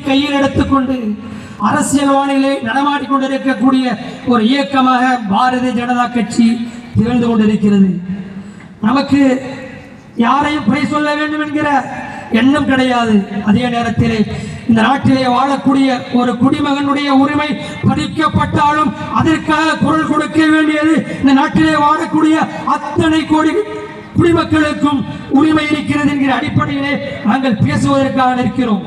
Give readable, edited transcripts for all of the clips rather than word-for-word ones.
கையில் எடுத்துக்கொண்டு அரசியல் வானிலை நடமாடிக் கொண்டிருக்கக்கூடிய ஒரு இயக்கமாக பாரதிய ஜனதா கட்சி திகழ்ந்து கொண்டிருக்கிறது. நமக்கு யாரையும் குறை சொல்ல வேண்டும் என்கிற எண்ணம் கிடையாது. அதே நேரத்திலே இந்த நாட்டிலே வாழக்கூடிய ஒரு குடிமகனுடைய உரிமை பறிக்கப்பட்டாலும் அதற்காக குரல் கொடுக்க வேண்டியது இந்த நாட்டிலே வாழக்கூடிய அத்தனை கோடி குடிமக்களுக்கும் உரிமை இருக்கிறது என்கிற அடிப்படையிலே நாங்கள் பேசுவதற்காக இருக்கிறோம்.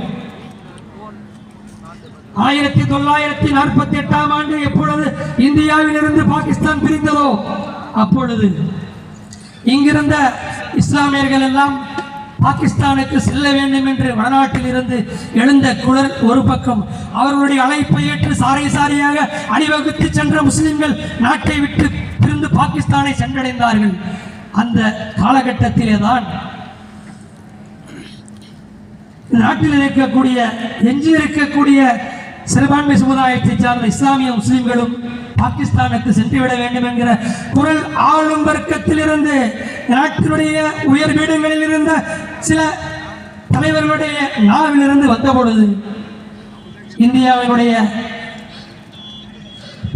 1948ஆம் ஆண்டு எப்பொழுது இந்தியாவிலிருந்து பாகிஸ்தான் பிரிந்ததோ அப்பொழுது இங்கிருந்த இஸ்லாமியர்கள் எல்லாம் பாகிஸ்தானுக்கு செல்ல வேண்டும் என்று வடநாட்டில் இருந்து எழுந்த குரல் ஒரு பக்கம், அவர்களுடைய அழைப்பை ஏற்று சாரை சாரியாக அணிவகுத்து சென்ற முஸ்லிம்கள் நாட்டை விட்டு பிரிந்து பாகிஸ்தானை சென்றடைந்தார்கள். அந்த காலகட்டத்திலே தான் நாட்டில் இருக்கக்கூடிய எஞ்சி இருக்கக்கூடிய சிறுபான்மை சமுதாயத்தை சார்ந்த இஸ்லாமிய முஸ்லிம்களும் பாகிஸ்தானுக்கு சென்றுவிட வேண்டும் என்கிற குரல் ஆளும் வர்க்கத்திலிருந்து நாட்டினுடைய உயர் பீடங்களில் இருந்த சில தலைவர்களுடைய நாவிலிருந்து வந்த பொழுது இந்தியாவினுடைய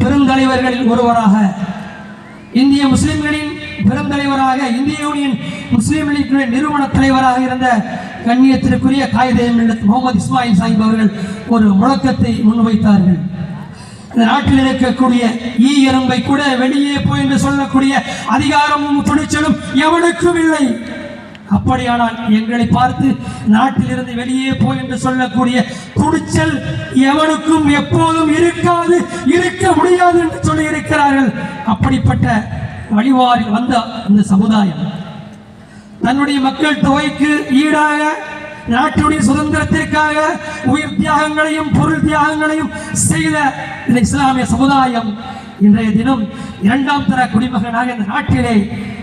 பெருந்தலைவர்களில் ஒருவராக, இந்திய முஸ்லிம்களின் பெருந்தலைவராக, இந்திய யூனியன் முஸ்லீம் லீக்கினுடைய நிறுவன தலைவராக இருந்த கண்ணியத்திற்குரிய காயிதே மில்லத் முகமது இஸ்மாயில் சாஹிப் அவர்கள் ஒரு முழக்கத்தை முன்வைத்தார்கள். இந்த நாட்டில் இருக்கக்கூடிய எறும்பை கூட வெளியே போய் என்று சொல்லக்கூடிய அதிகாரமும் துணிச்சலும் எவனுக்கும் இல்லை. அப்படியானால் எங்களை பார்த்து நாட்டிலிருந்து வெளியே போய் என்று சொல்லக்கூடிய துணிச்சல் எவனுக்கும் எப்போதும் இருக்காது, இருக்க முடியாது என்று சொல்லி இருக்கிறார்கள். அப்படிப்பட்ட வழிவாரில் வந்த இந்த சமுதாயம் தன்னுடைய மக்கள் தொகைக்கு ஈடாக நாட்டுடைய சுதந்திரத்திற்காக உயிர் தியாகங்களையும் பொருள் தியாகங்களையும் செய்த இந்த இஸ்லாமிய சமுதாயம் இன்றைய தினம் இரண்டாம் தர குடிமகனாக இந்த நாட்டிலே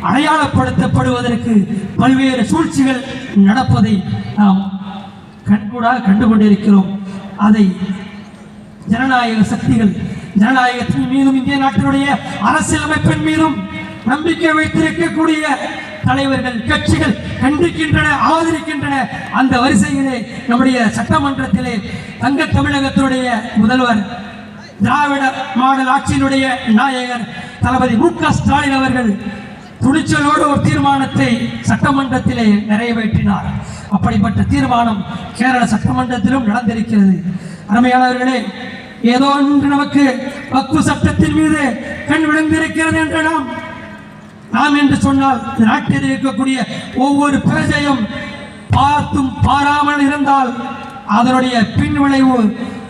அடையாளப்படுத்தப்படுவதற்கு பல்வேறு சூழ்ச்சிகள் நடப்பதை நாம் கண்கூடாக கண்டுகொண்டிருக்கிறோம். அதை ஜனநாயக சக்திகள், ஜனநாயகத்தின் மீதும் இந்திய நாட்டினுடைய அரசியலமைப்பின் மீதும் நம்பிக்கை வைத்திருக்கக்கூடிய தலைவர்கள், கட்சிகள் கண்டிக்கின்றன, ஆதரிக்கின்றன. அந்த வரிசையிலே நம்முடைய சட்டமன்றத்திலே தங்க தமிழகத்தினுடைய முதல்வர், திராவிட மாடல் ஆட்சியினுடைய நாயகர் தளபதி மு.க. ஸ்டாலின் அவர்கள் துணிச்சலோடு ஒரு தீர்மானத்தை சட்டமன்றத்திலே நிறைவேற்றினார். அப்படிப்பட்ட தீர்மானம் கேரள சட்டமன்றத்திலும் நடந்திருக்கிறது. அருமையானவர்களே, ஏதோ ஒன்று நமக்கு வக்ஃப் சட்டத்தின் மீது கண் விழுந்திருக்கிறது என்று நாம் என்று சொன்னால் நாட்டில் இருக்கக்கூடிய ஒவ்வொரு பிரஜையும் பார்த்தும் பாராமல் இருந்தால் அதனுடைய பின் விளைவு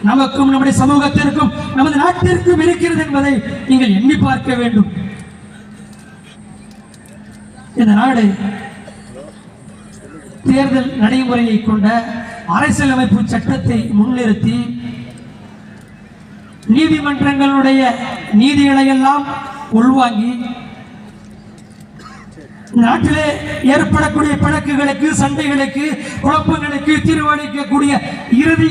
நமக்கும் நம்முடைய சமூகத்திற்கும் நமது நாட்டிற்கும் இருக்கிறது என்பதை நீங்கள் எண்ணி பார்க்க வேண்டும். இந்த நாடு தேர்தல் நடைமுறையை கொண்ட அரசியலமைப்பு சட்டத்தை முன்னிறுத்தி நீதிமன்றங்களுடைய நீதிகளை எல்லாம் உள்வாங்கி நாட்டிலே ஏற்படக்கூடிய பிணக்குகளுக்கு, சண்டைகளுக்கு, குழப்பங்களுக்கு தீர்வளிக்கக்கூடிய இறுதி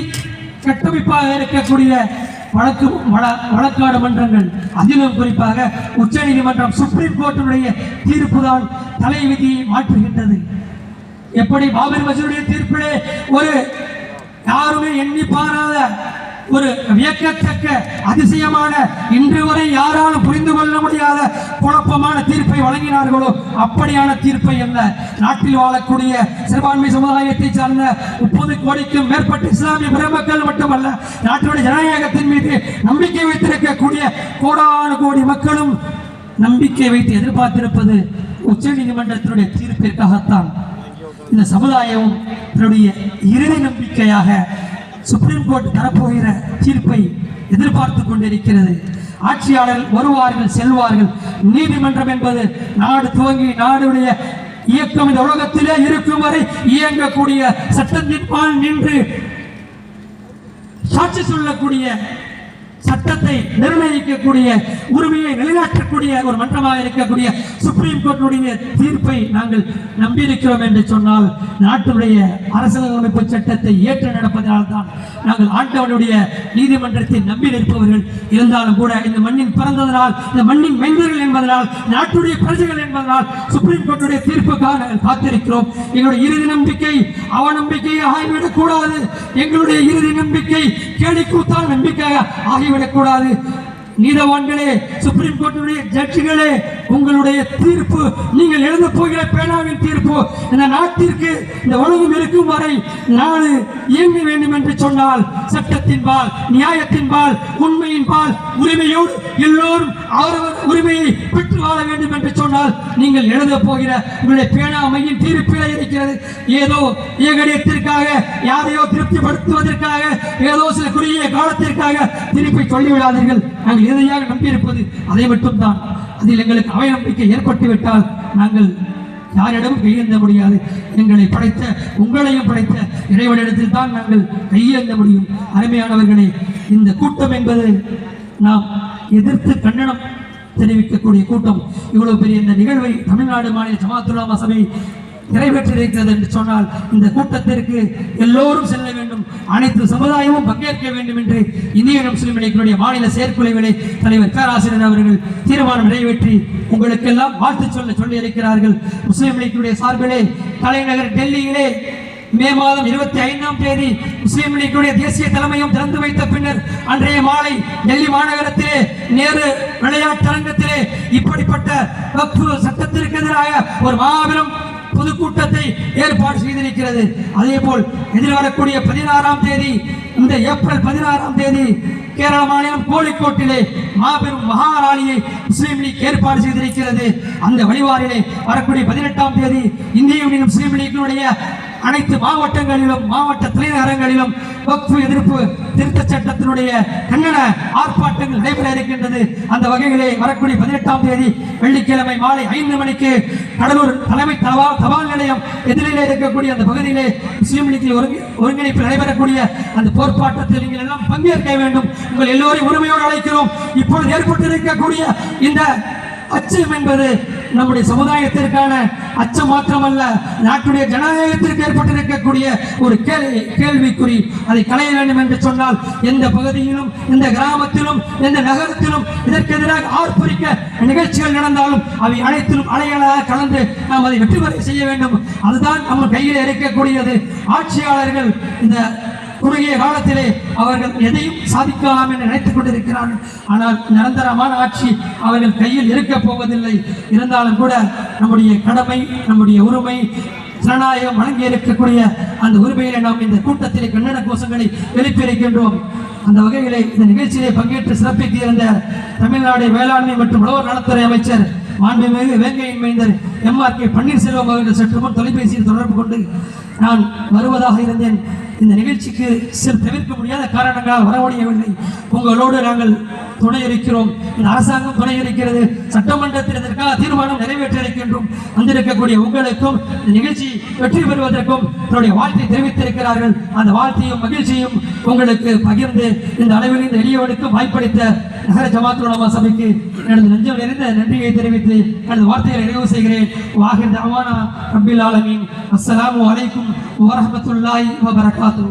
கட்டமைப்பாக இருக்கக்கூடிய வழக்காடு மன்றங்கள், அதிலும் குறிப்பாக உச்ச நீதிமன்றம், சுப்ரீம் கோர்ட்டுடைய தீர்ப்பு தான் தலைவிதியை மாற்றுகின்றது. எப்படி பாபர் மசூதியுடைய தீர்ப்பிலே ஒரு யாருமே எண்ணி பாராத ஒரு வியக்கத்தக்க அதிசயமான, இன்று வரை யாராலும் புரிந்து கொள்ள முடியாத குழப்பமான தீர்ப்பை வழங்கினார்களோ அப்படியான தீர்ப்பை அல்ல, நாட்டில் வாழக்கூடிய சிறுபான்மை சமுதாயத்தை சார்ந்த 30 கோடிக்கும் மேற்பட்ட இஸ்லாமிய பெருமக்கள் மட்டுமல்ல, நாட்டினுடைய ஜனநாயகத்தின் மீது நம்பிக்கை வைத்திருக்கக்கூடிய கோடான கோடி மக்களும் நம்பிக்கை வைத்து எதிர்பார்த்திருப்பது உச்ச நீதிமன்றத்தினுடைய தீர்ப்பிற்காகத்தான். இந்த சமுதாயம் தன்னுடைய இறுதி நம்பிக்கையாக சுப்ரீம் கோர்ட் தரப்போகிற தீர்ப்பை எதிர்பார்த்து கொண்டிருக்கிறது. ஆட்சியாளர்கள் வருவார்கள், செல்வார்கள். நீதிமன்றம் என்பது நாடு துவங்கி நாடுடைய இயக்கம் இந்த உலகத்திலே இருக்கும் வரை இயங்கக்கூடிய, சட்டத்தின் பால் நின்று சாட்சி சொல்லக்கூடிய, சட்டத்தை நிர்ணயிக்கக்கூடிய, உரிமையை நிலைநாட்டக்கூடிய ஒரு மன்றமாக இருக்கக்கூடிய சுப்ரீம் கோர்ட்டுடைய தீர்ப்பை நாங்கள் நம்பியிருக்கிறோம் என்று சொன்னால், நாட்டுடைய அரசியலமைப்பு சட்டத்தை ஏற்று நடப்பதனால்தான் நாங்கள் ஆண்டவனுடைய நீதிமன்றத்தை நம்பி நிற்பவர்கள். இருந்தாலும் கூட இந்த மண்ணின் பிறந்ததனால், இந்த மண்ணின் மைந்தர்கள் என்பதனால், நாட்டுடைய பிரஜைகள் என்பதனால் சுப்ரீம் கோர்ட்டுடைய தீர்ப்புக்காக நாங்கள் காத்திருக்கிறோம். எங்களுடைய இறுதி நம்பிக்கை அவநம்பிக்கையை ஆகிவிடக் கூடாது. எங்களுடைய இறுதி நம்பிக்கை நம்பிக்கை கேலிக்கூத்தால் நம்பிக்கையாக ஆகிவிடக்கூடாது. நீதவான்களே, சுப்ரீம் கோர்ட்டுடைய ஜட்ஜுகளே, உங்களுடைய தீர்ப்பு, நீங்கள் எழுத போகிற பேனாவின் தீர்ப்பு இந்த நாட்டிற்கு இந்த உலகம் இருக்கும் வரை நாடு இயங்க வேண்டும் என்று சொன்னால் சட்டத்தின்பால், நியாயத்தின்பால், உண்மையின்பால், உரிமையோடு எல்லோரும் அவரவர் உரிமையை பெற்று வாழ வேண்டும் என்று சொன்னால் நீங்கள் எழுத போகிற உங்களுடைய பேனாமையின் தீர்ப்பில் இருக்கிறது. ஏதோ ஏகடியத்திற்காக, யாரையோ திருப்திப்படுத்துவதற்காக, ஏதோ சில குறுகிய காலத்திற்காக திருப்பி சொல்லிவிடாதீர்கள். நாங்கள் இறுதியாக நம்பியிருப்பது அதை மட்டும்தான். அதில் எங்களுக்கு அவநம்பிக்கை ஏற்பட்டுவிட்டால் நாங்கள் யாரிடமும் கையேந்த முடியாது. எங்களை படைத்த, உங்களையும் படைத்த இறைவனிடத்தில் தான் நாங்கள் கையேந்த முடியும். அருமையானவர்களே, இந்த கூட்டம் என்பது நாம் எதிர்த்து கண்டனம் தெரிவிக்கக்கூடிய கூட்டம். இவ்வளவு பெரிய இந்த நிகழ்வை தமிழ்நாடு மாநில ஜமாஅத் உலமா சபை நிறைவேற்றியிருக்கிறது என்று சொன்னால் இந்த கூட்டத்திற்கு எல்லோரும் செல்ல வேண்டும், அனைத்து சமுதாயமும் பங்கேற்க வேண்டும் என்று இந்திய முஸ்லிம் லீக்கினுடைய மாநில செயற்குழுவிலே தலைவர் பேராசிரியர் அவர்கள் தீர்மானம் நிறைவேற்றி உங்களுக்கெல்லாம் வாழ்த்து சொல்லி இருக்கிறார்கள். முஸ்லிம் லீக்கினுடைய சார்பிலே தலைநகர் டெல்லியிலே மே மாதம் 25ஆம் தேதி முஸ்லிம் லீக்கினுடைய தேசிய தலைமையும் திறந்து வைத்த பின்னர் அன்றைய மாலை டெல்லி மாநகரத்திலே நேரு விளையாட்டரங்கத்திலே இப்படிப்பட்ட வக்ஃப் சட்டத்திற்கு எதிராக ஒரு மாபெரும் பொதுக்கூட்டத்தை ஏற்பாடு செய்திருக்கிறது. அதே போல் எதிர்வரக்கூடிய 16ஆம் தேதி, இந்த ஏப்ரல் 16ஆம் தேதி கேரள மாநிலம் கோழிக்கோட்டிலே மாபெரும் மகாராலியை முஸ்லீம் லீக் ஏற்பாடு செய்திருக்கிறது. அந்த வழிவாரிலே வரக்கூடிய 18ஆம் தேதி இந்திய யூனியன் முஸ்லீம் லீக்கினுடைய அனைத்து மாவட்டங்களிலும், மாவட்ட தலைநகரங்களிலும் வக்ஃப் எதிர்ப்பு திருத்த சட்டத்தினுடைய கண்டன ஆர்ப்பாட்டங்கள் நடைபெற இருக்கின்றது. அந்த வகையிலே வரக்கூடிய 18ஆம் தேதி வெள்ளிக்கிழமை மாலை 5 மணிக்கு கடலூர் தலைமை தபால் நிலையம் எதிரிலே இருக்கக்கூடிய அந்த பகுதியிலே முஸ்லீம் லீக்கில் ஒருங்கிணைப்பு நடைபெறக்கூடிய அந்த போர்ப்பாட்டத்தில் நீங்கள் எல்லாம் பங்கேற்க வேண்டும். உங்கள் எல்லோரையும் உரிமையோடு அழைக்கிறோம். இப்பொழுது ஏற்பட்டிருக்கக்கூடிய இந்த அச்சம் என்பது நம்முடைய சமுதாயத்திற்கான அச்சம் மாத்திரமல்ல, நாட்டுடைய ஜனநாயகத்திற்கு ஏற்பட்டிருக்கக்கூடிய ஒரு கேள்விக்குறி. அதை களைய வேண்டும் என்று சொன்னால் எந்த பகுதியிலும், எந்த கிராமத்திலும், எந்த நகரத்திலும் இதற்கு எதிராக ஆர்ப்பரிக்க நிகழ்ச்சிகள் நடந்தாலும் அவை அனைத்திலும் அலைகளாக கலந்து நாம் அதை வெற்றி பெற செய்ய வேண்டும். அதுதான் நம்ம கையில் இருக்கக்கூடியது. ஆட்சியாளர்கள் இந்த குறுகிய காலத்திலே அவர்கள் எதையும் சாதிக்கலாம் என்று நினைத்துக் கொண்டிருக்கிறார்கள். ஆனால் நிரந்தரமான ஆட்சி அவர்கள் கையில் இருக்கப் போவதில்லை. இருந்தாலும் கூட நம்முடைய கடமை, நம்முடைய உரிமை, ஜனநாயகம் வழங்கி இருக்கக்கூடிய அந்த உரிமையிலே நாம் இந்த கூட்டத்திலே கண்டன கோஷங்களை எழுப்பியிருக்கின்றோம். அந்த வகையிலே இந்த நிகழ்ச்சியிலே பங்கேற்று சிறப்பிக்க இருந்த தமிழ்நாடு வேளாண்மை மற்றும் உழவர் நலத்துறை அமைச்சர் மாண்புமிகு வேங்கையின் மைந்தர் MRK பன்னீர்செல்வம் அவர்கள் சற்று முன் தொலைபேசியில் தொடர்பு கொண்டு நான் வருவதாக இருந்தேன். இந்த நிகழ்ச்சிக்கு சில தவிர்க்க முடியாத காரணங்களால் வர முடியவில்லை. உங்களோடு நாங்கள் துணை இருக்கிறோம். இந்த அரசாங்கம் துணை இருக்கிறது. சட்டமன்றத்தில் இதற்காக தீர்மானம் நிறைவேற்ற இருக்கின்றோம். வந்திருக்கக்கூடிய உங்களுக்கும் இந்த நிகழ்ச்சி வெற்றி பெறுவதற்கும் என்னுடைய வாழ்த்தை தெரிவித்திருக்கிறார்கள். அந்த வாழ்த்தையும் மகிழ்ச்சியும் உங்களுக்கு பகிர்ந்து இந்த அளவில் இந்த எளியவனுக்கும் வாய்ப்பளித்த நகர ஜமாஅத் உலமா சபைக்கு எனது நெஞ்சம் நிறைந்த நன்றியை தெரிவித்து எனது வார்த்தைகளை நிறைவு செய்கிறேன். வாஹிர் தஅவானா ரப்பில் ஆலமீன். அஸ்ஸலாமு அலைக்கும் வரஹ்மத்துல்லாஹி வபரகாத்துஹு.